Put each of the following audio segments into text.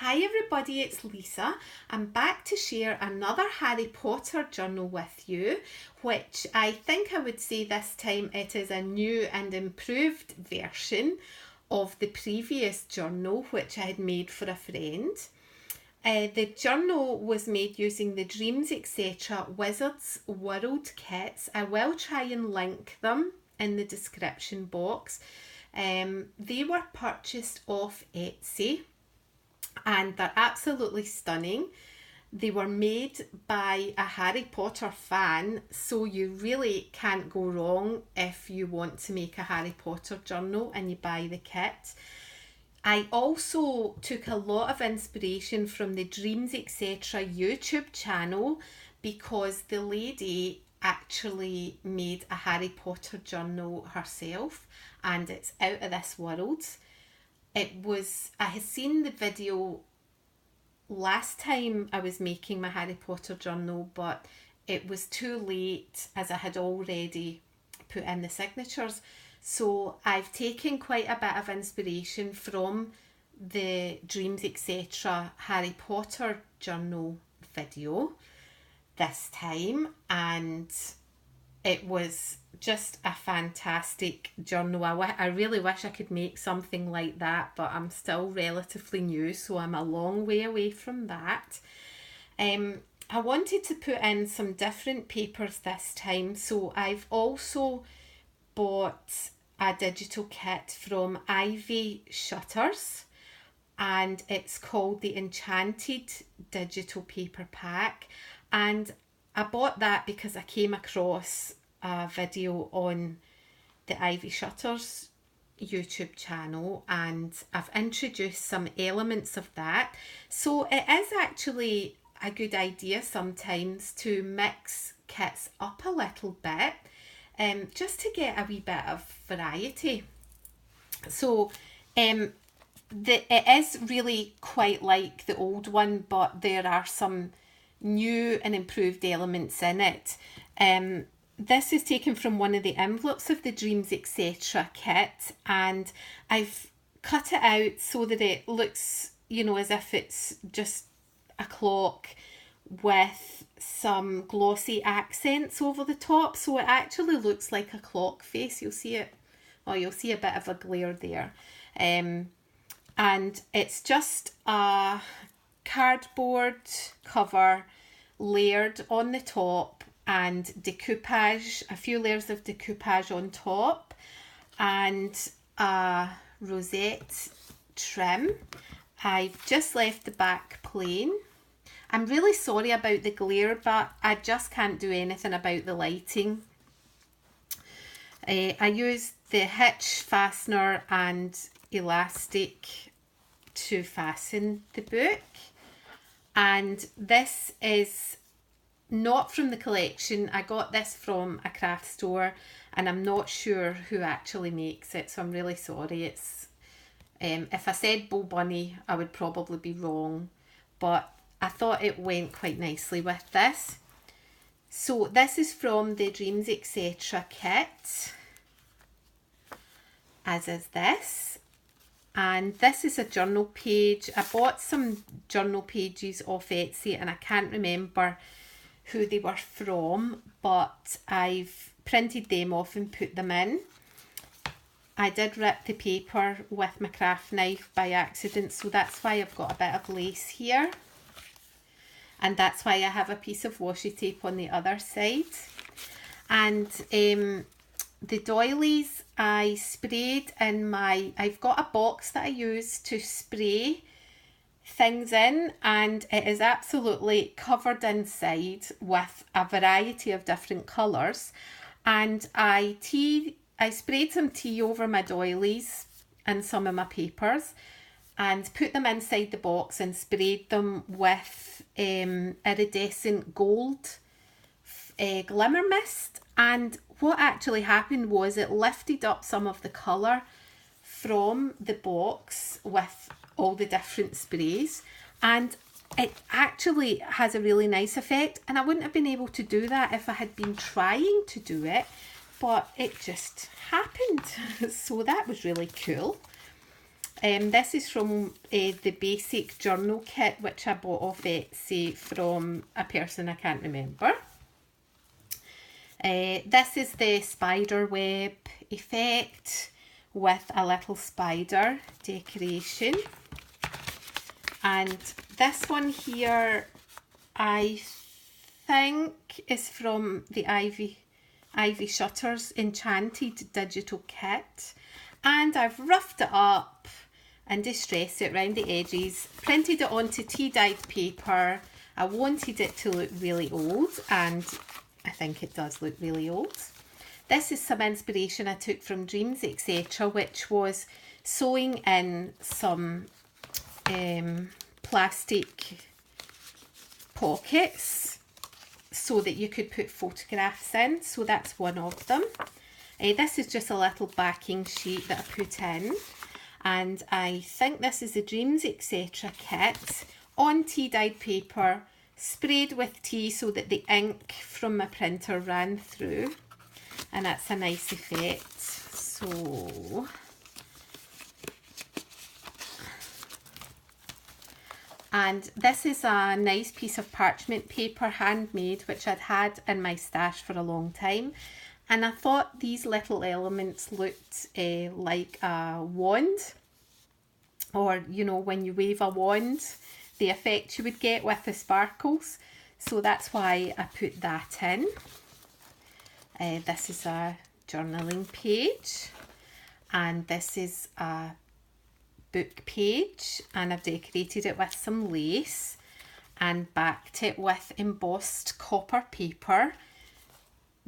Hi everybody, it's Lisa. I'm back to share another Harry Potter journal with you, which I think I would say this time it is a new and improved version of the previous journal which I had made for a friend. The journal was made using the Dreams etc. Wizards World kits. I will try and link them in the description box. They were purchased off Etsy and they're absolutely stunning. They were made by a Harry Potter fan, so you really can't go wrong if you want to make a Harry Potter journal and you buy the kit. I also took a lot of inspiration from the Dreams etc. YouTube channel because the lady actually made a Harry Potter journal herself and it's out of this world. I had seen the video last time I was making my Harry Potter journal, but it was too late as I had already put in the signatures. So I've taken quite a bit of inspiration from the Dreams etc. Harry Potter journal video this time, and it was just a fantastic journal. I really wish I could make something like that, but I'm still relatively new, so I'm a long way away from that. I wanted to put in some different papers this time, so I've also bought a digital kit from Ivy Shutters, and it's called the Enchanted Digital Paper Pack, and I bought that because I came across a video on the Ivy Shutters YouTube channel and I've introduced some elements of that. So it is actually a good idea sometimes to mix kits up a little bit, just to get a wee bit of variety. So it is really quite like the old one, but there are some new and improved elements in it. This is taken from one of the envelopes of the Dreams etc. kit, and I've cut it out so that it looks, as if it's just a clock with some glossy accents over the top. So it actually looks like a clock face. You'll see it, you'll see a bit of a glare there. And it's just a cardboard cover layered on the top and decoupage, a few layers of decoupage on top, and a rosette trim. I've just left the back plain. I'm really sorry about the glare, but I just can't do anything about the lighting. I used the hitch fastener and elastic to fasten the book. And this is not from the collection. I got this from a craft store and I'm not sure who actually makes it, so I'm really sorry. It's if I said Bo Bunny, I would probably be wrong, but I thought it went quite nicely with this. So this is from the Dreams etc. kit, as is this. And this is a journal page. I bought some journal pages off Etsy and I can't remember who they were from, but I've printed them off and put them in. I did rip the paper with my craft knife by accident, so that's why I've got a bit of lace here. And that's why I have a piece of washi tape on the other side. And the doilies I sprayed in I've got a box that I use to spray things in, and it is absolutely covered inside with a variety of different colours. And I sprayed some tea over my doilies and some of my papers and put them inside the box and sprayed them with iridescent gold glimmer mist. And what actually happened was it lifted up some of the colour from the box with all the different sprays, and it actually has a really nice effect. And I wouldn't have been able to do that if I had been trying to do it, but it just happened. So that was really cool. This is from the basic journal kit, which I bought off Etsy from a person I can't remember. This is the spider web effect with a little spider decoration. And this one here, I think, is from the Ivy Shutters Enchanted Digital Kit. And I've roughed it up and distressed it around the edges, printed it onto tea-dyed paper. I wanted it to look really old, and I think it does look really old. This is some inspiration I took from Dreams, etc., which was sewing in some plastic pockets so that you could put photographs in. So that's one of them. This is just a little backing sheet that I put in. And I think this is the Dreams, etc. kit on tea-dyed paper, sprayed with tea so that the ink from my printer ran through. And that's a nice effect. So, and this is a nice piece of parchment paper, handmade, which I'd had in my stash for a long time. And I thought these little elements looked like a wand, or, you know, when you wave a wand, the effect you would get with the sparkles. So that's why I put that in. This is a journaling page, and this is a book page, and I've decorated it with some lace and backed it with embossed copper paper.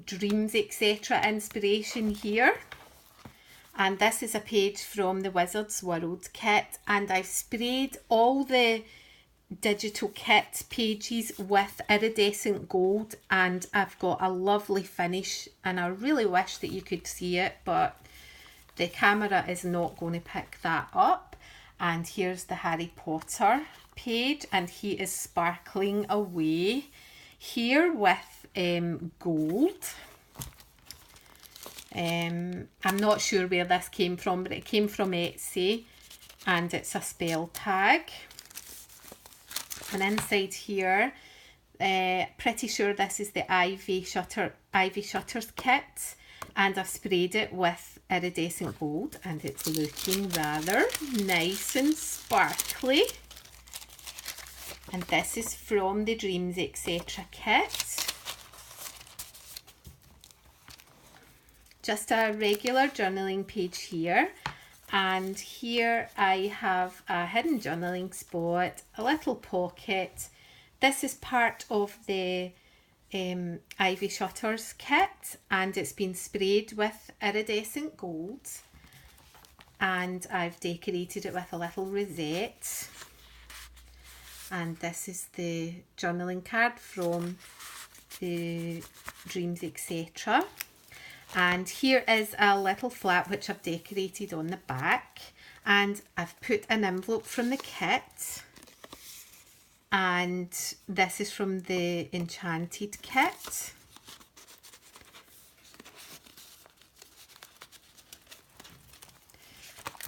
Dreams, etc. inspiration here. And this is a page from the Wizard's World kit, and I've sprayed all the digital kit pages with iridescent gold, and I've got a lovely finish, and I really wish that you could see it, but the camera is not going to pick that up. And here's the Harry Potter page, and he is sparkling away here with gold. I'm not sure where this came from, but it came from Etsy, and it's a spell tag. And inside here, pretty sure this is the Ivy Shutters kit, and I've sprayed it with iridescent gold, and it's looking rather nice and sparkly. And this is from the Dreams, etc. kit. Just a regular journaling page here, and here I have a hidden journaling spot, a little pocket. This is part of the Ivy Shutters kit, and it's been sprayed with iridescent gold, and I've decorated it with a little rosette. And this is the journaling card from the Dreams, etc. And here is a little flap which I've decorated on the back, and I've put an envelope from the kit, and this is from the Enchanted kit.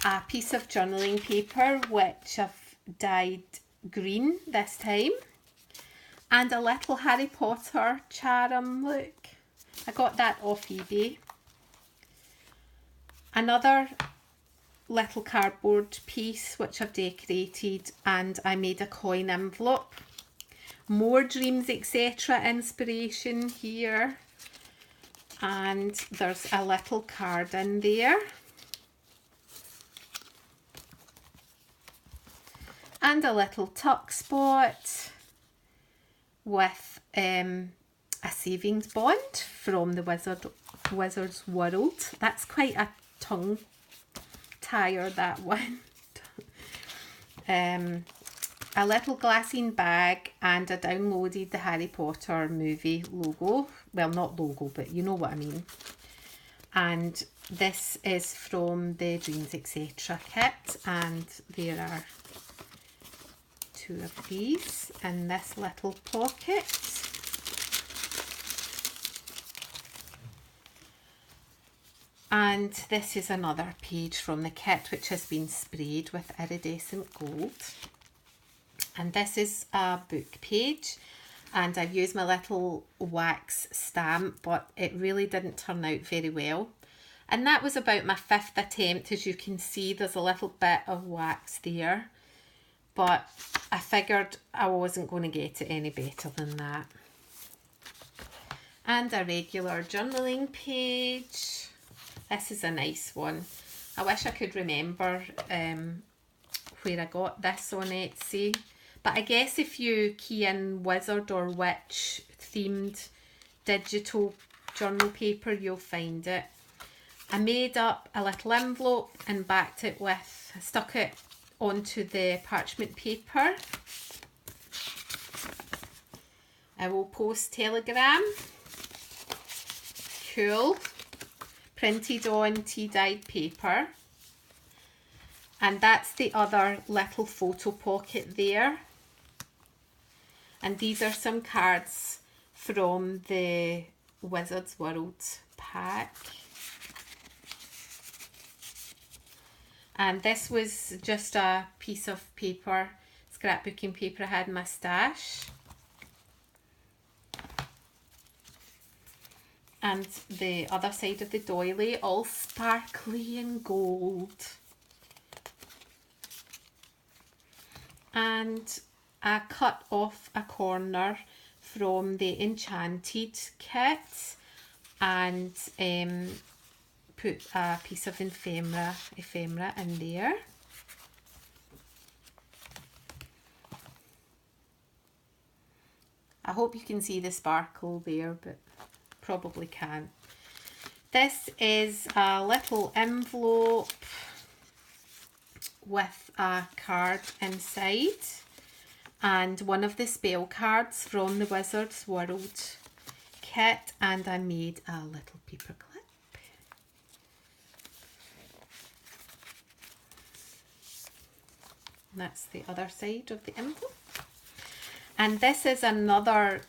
A piece of journaling paper which I've dyed green this time, and a little Harry Potter charm. Look, I got that off eBay. Another little cardboard piece which I've decorated, and I made a coin envelope. More Dreams, etc. inspiration here, and there's a little card in there. And a little tuck spot with a savings bond from the Wizard's World. That's quite a tongue tire, that one. A little glassine bag, and I downloaded the Harry Potter movie logo. Well, not logo, but you know what I mean. And this is from the Dreams, etc. kit, and there are two of these in this little pocket. And this is another page from the kit which has been sprayed with iridescent gold. And this is a book page, and I've used my little wax stamp, but it really didn't turn out very well. And that was about my 5th attempt. As you can see, there's a little bit of wax there, but I figured I wasn't going to get it any better than that. And a regular journaling page. This is a nice one. I wish I could remember where I got this on Etsy. But I guess if you key in wizard or witch themed digital journal paper, you'll find it. I made up a little envelope and backed it with, stuck it onto the parchment paper. I will post telegram. Cool. Printed on tea-dyed paper. And that's the other little photo pocket there. And these are some cards from the Wizard's World pack. And this was just a piece of paper, scrapbooking paper I had in my stash. And the other side of the doily, all sparkly and gold. And I cut off a corner from the Enchanted kit and put a piece of ephemera in there. I hope you can see the sparkle there, but probably can't. This is a little envelope with a card inside and one of the spell cards from the Wizard's World kit, and I made a little paper clip. That's the other side of the envelope. And this is another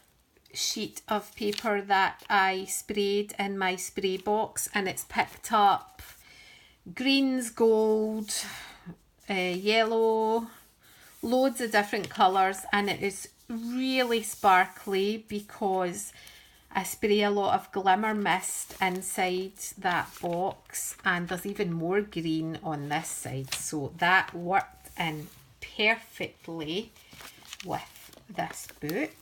sheet of paper that I sprayed in my spray box, and it's picked up greens, gold, yellow, loads of different colours, and it is really sparkly because I spray a lot of glimmer mist inside that box, and there's even more green on this side, so that worked in perfectly with this book.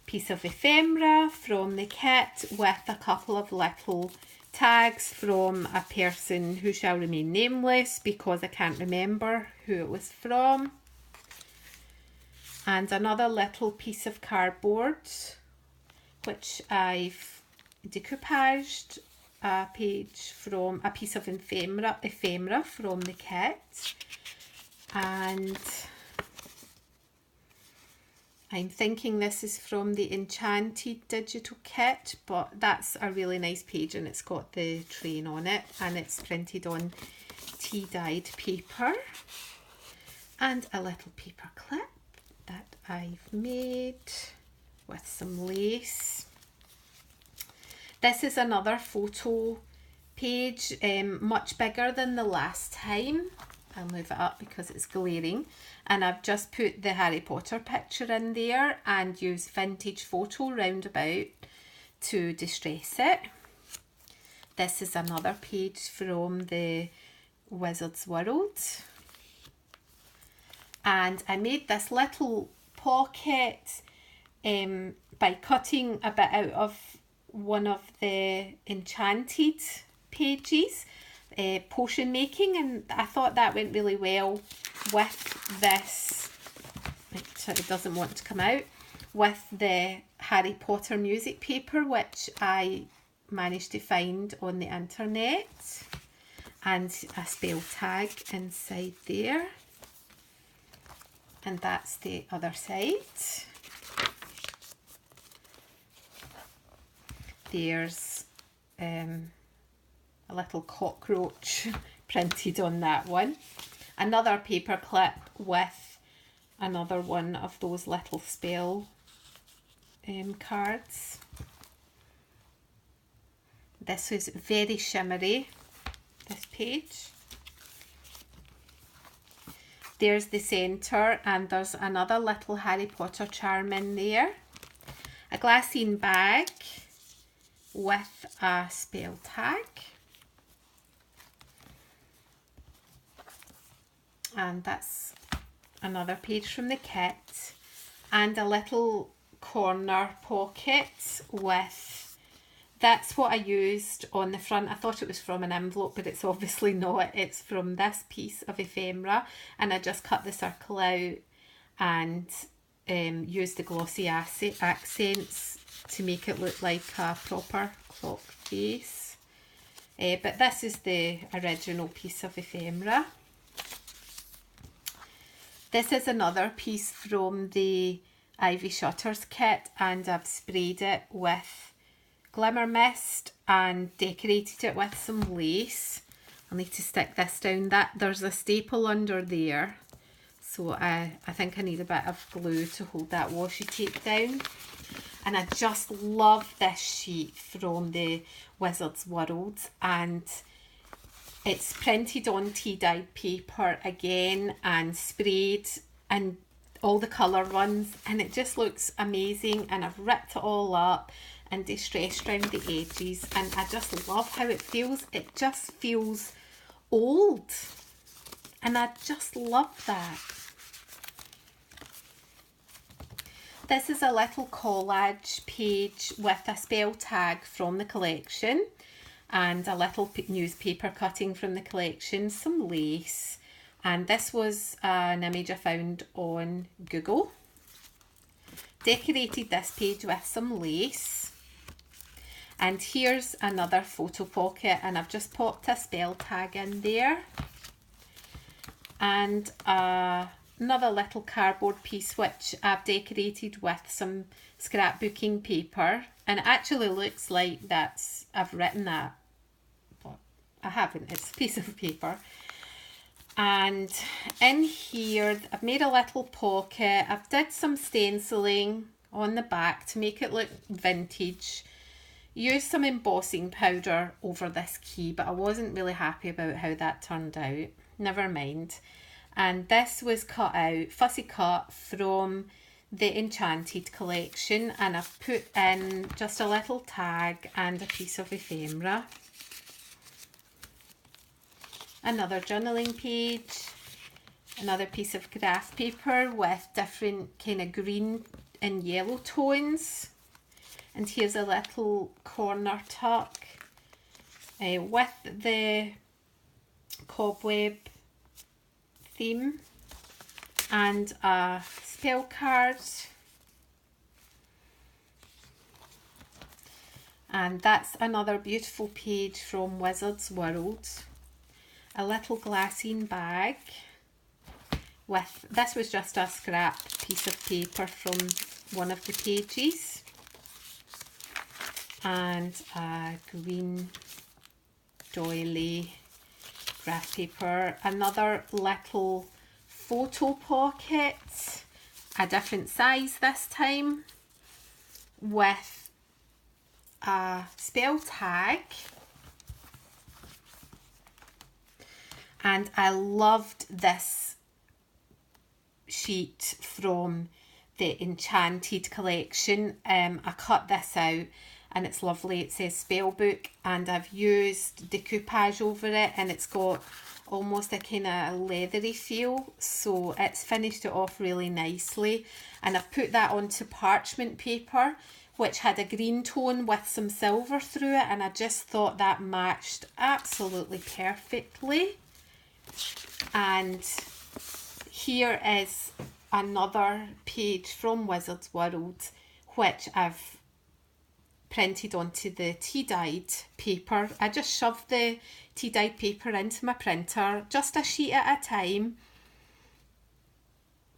Piece of ephemera from the kit with a couple of little tags from a person who shall remain nameless because I can't remember who it was from. And another little piece of cardboard which I've decoupaged a page from a piece of ephemera from the kit, and I'm thinking this is from the Enchanted digital kit, but that's a really nice page and it's got the train on it and it's printed on tea-dyed paper. And a little paper clip that I've made with some lace. This is another photo page, much bigger than the last time. I'll move it up because it's glaring, and I've just put the Harry Potter picture in there and used vintage photo roundabout to distress it. This is another page from the Wizard's World, and I made this little pocket by cutting a bit out of one of the Enchanted pages, potion making, and I thought that went really well with this. It doesn't want to come out, with the Harry Potter music paper which I managed to find on the internet, and a spell tag inside there. And that's the other side. There's a little cockroach printed on that one. Another paper clip with another one of those little spell cards. This was very shimmery, this page. There's the centre, and there's another little Harry Potter charm in there. A glassine bag with a spell tag. And that's another page from the kit. And a little corner pocket with, that's what I used on the front. I thought it was from an envelope, but it's obviously not. It's from this piece of ephemera, and I just cut the circle out and used the glossy accents to make it look like a proper clock face. But this is the original piece of ephemera. This is another piece from the Ivy Shutters kit, and I've sprayed it with glimmer mist and decorated it with some lace. I'll need to stick this down. There's a staple under there, so I think I need a bit of glue to hold that washi tape down. And I just love this sheet from the Wizard's World, and it's printed on tea-dyed paper again and sprayed and all the colour runs, and it just looks amazing. And I've ripped it all up and distressed around the edges, and I just love how it feels. It just feels old, and I just love that. This is a little collage page with a spell tag from the collection and a little newspaper cutting from the collection, some lace, and this was an image I found on Google. Decorated this page with some lace, and here's another photo pocket, and I've just popped a spell tag in there, and another little cardboard piece which I've decorated with some scrapbooking paper, and it actually looks like I've written that, but I haven't. It's a piece of paper. And in here I've made a little pocket. I've did some stenciling on the back to make it look vintage. Used some embossing powder over this key, but I wasn't really happy about how that turned out. Never mind. And this was cut out, fussy cut from the Enchanted collection, and I've put in just a little tag and a piece of ephemera. Another journaling page, another piece of graph paper with different kind of green and yellow tones. And here's a little corner tuck with the cobweb theme, and a spell card, and that's another beautiful page from Wizard's World. A little glassine bag with, this was just a scrap piece of paper from one of the pages, and a green doily graph paper. Another little photo pocket, a different size this time, with a spell tag. And I loved this sheet from the Enchanted collection. I cut this out and it's lovely. It says Spellbook, and I've used decoupage over it, and it's got almost a kind of leathery feel, so it's finished it off really nicely. And I've put that onto parchment paper which had a green tone with some silver through it, and I just thought that matched absolutely perfectly. And here is another page from Wizard's World which I've printed onto the tea-dyed paper. I just shoved the tea-dyed paper into my printer, just a sheet at a time.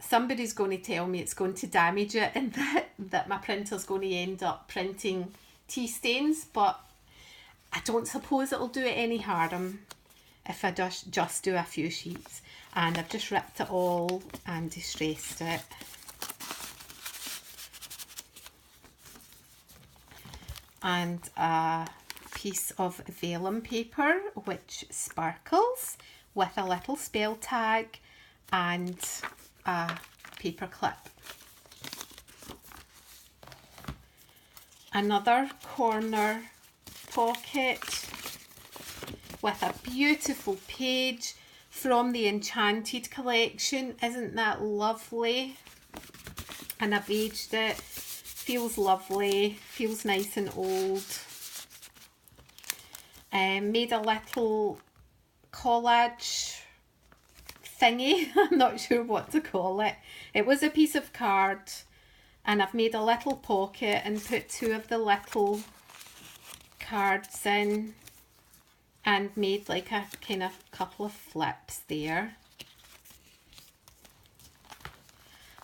Somebody's going to tell me it's going to damage it and that my printer's going to end up printing tea stains, but I don't suppose it'll do it any harm if I just do a few sheets. And I've just ripped it all and distressed it. And a piece of vellum paper which sparkles with a little spell tag and a paper clip. Another corner pocket with a beautiful page from the Enchanted collection. Isn't that lovely? And I've aged it. Feels lovely, feels nice and old. Made a little collage thingy. I'm not sure what to call it. It was a piece of card, and I've made a little pocket and put two of the little cards in and made like a kind of couple of flips there.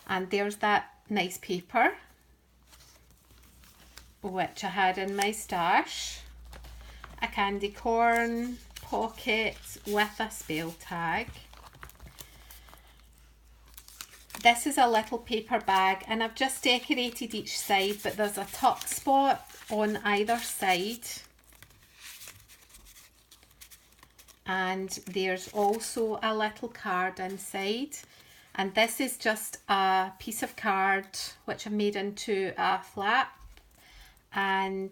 And there's that nice paper which I had in my stash. A candy corn pocket with a spell tag. This is a little paper bag, and I've just decorated each side, but there's a tuck spot on either side. And there's also a little card inside. And this is just a piece of card which I made into a flap and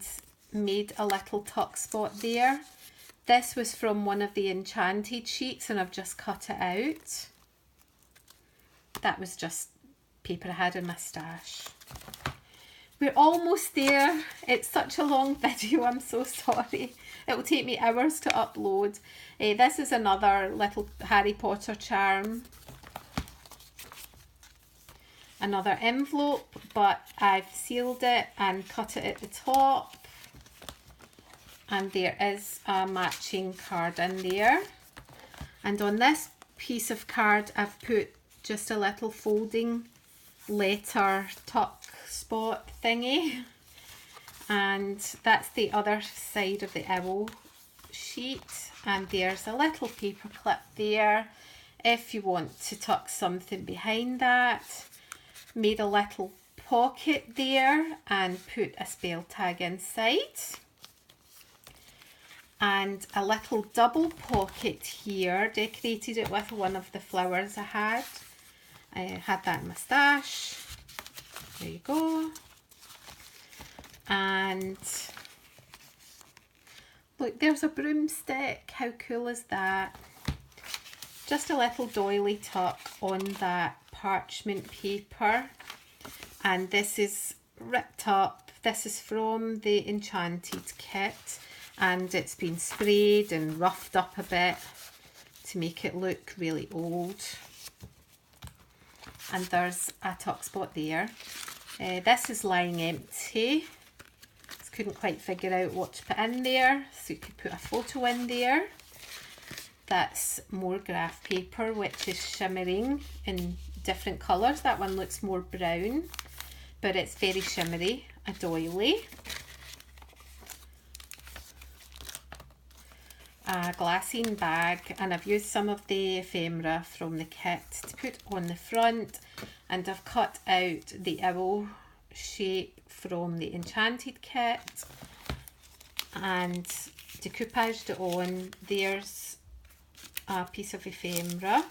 made a little tuck spot there. This was from one of the Enchanted sheets and I've just cut it out. That was just paper I had in my stash. We're almost there. It's such a long video, I'm so sorry. It will take me hours to upload. This is another little Harry Potter charm. Another envelope, but I've sealed it and cut it at the top. And there is a matching card in there. And on this piece of card, I've put just a little folding letter tuck spot thingy. And that's the other side of the owl sheet. And there's a little paper clip there if you want to tuck something behind that. Made a little pocket there and put a spell tag inside. And a little double pocket here, decorated it with one of the flowers I had. I had that in my stash. There you go. And look, there's a broomstick. How cool is that? Just a little doily tuck on that parchment paper. And this is ripped up. This is from the Enchanted kit. And it's been sprayed and roughed up a bit to make it look really old. And there's a tuck spot there. This is lying empty. Just couldn't quite figure out what to put in there, so you could put a photo in there. That's more graph paper, which is shimmering in different colours. That one looks more brown, but it's very shimmery. A doily. A glassine bag, and I've used some of the ephemera from the kit to put on the front, and I've cut out the owl shape from the Enchanted kit and decoupaged it on. There's a piece of ephemera,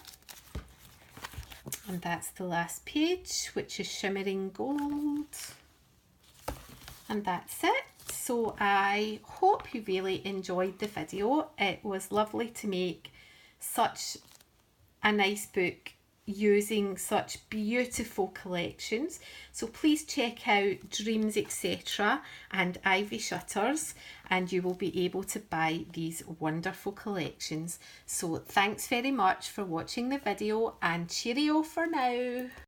and that's the last page, which is shimmering gold, and that's it. So I hope you really enjoyed the video. It was lovely to make such a nice book using such beautiful collections. So please check out Dreams, etc. and Ivy Shutters, and you will be able to buy these wonderful collections. So thanks very much for watching the video, and cheerio for now.